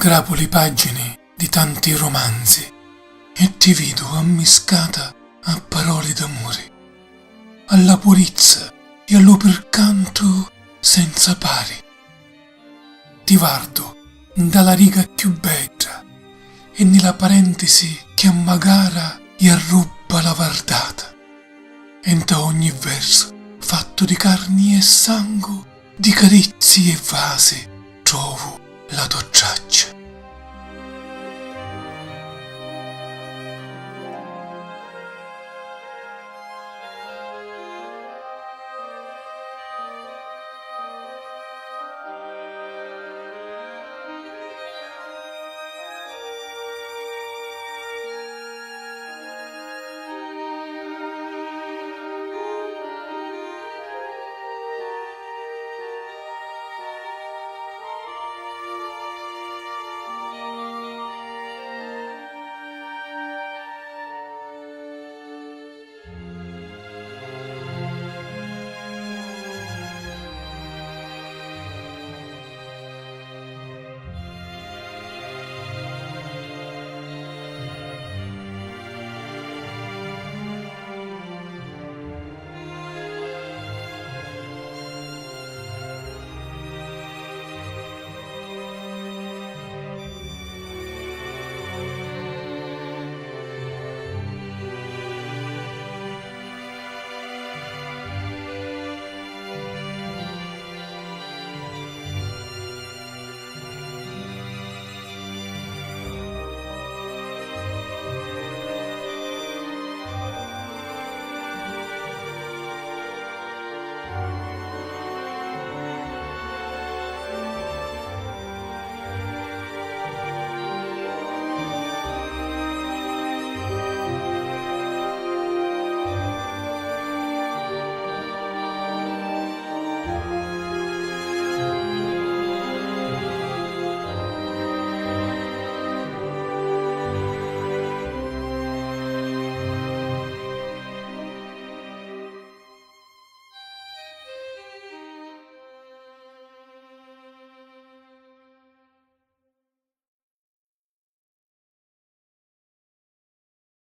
Grapoli pagine di tanti romanzi e ti vedo ammiscata a parole d'amore, alla purezza e allo percanto senza pari. Ti guardo dalla riga più bella e nella parentesi che ammagara e arruba la vardata, e da ogni verso fatto di carni e sangue, di carezzi e vasi, trovo la tua traccia.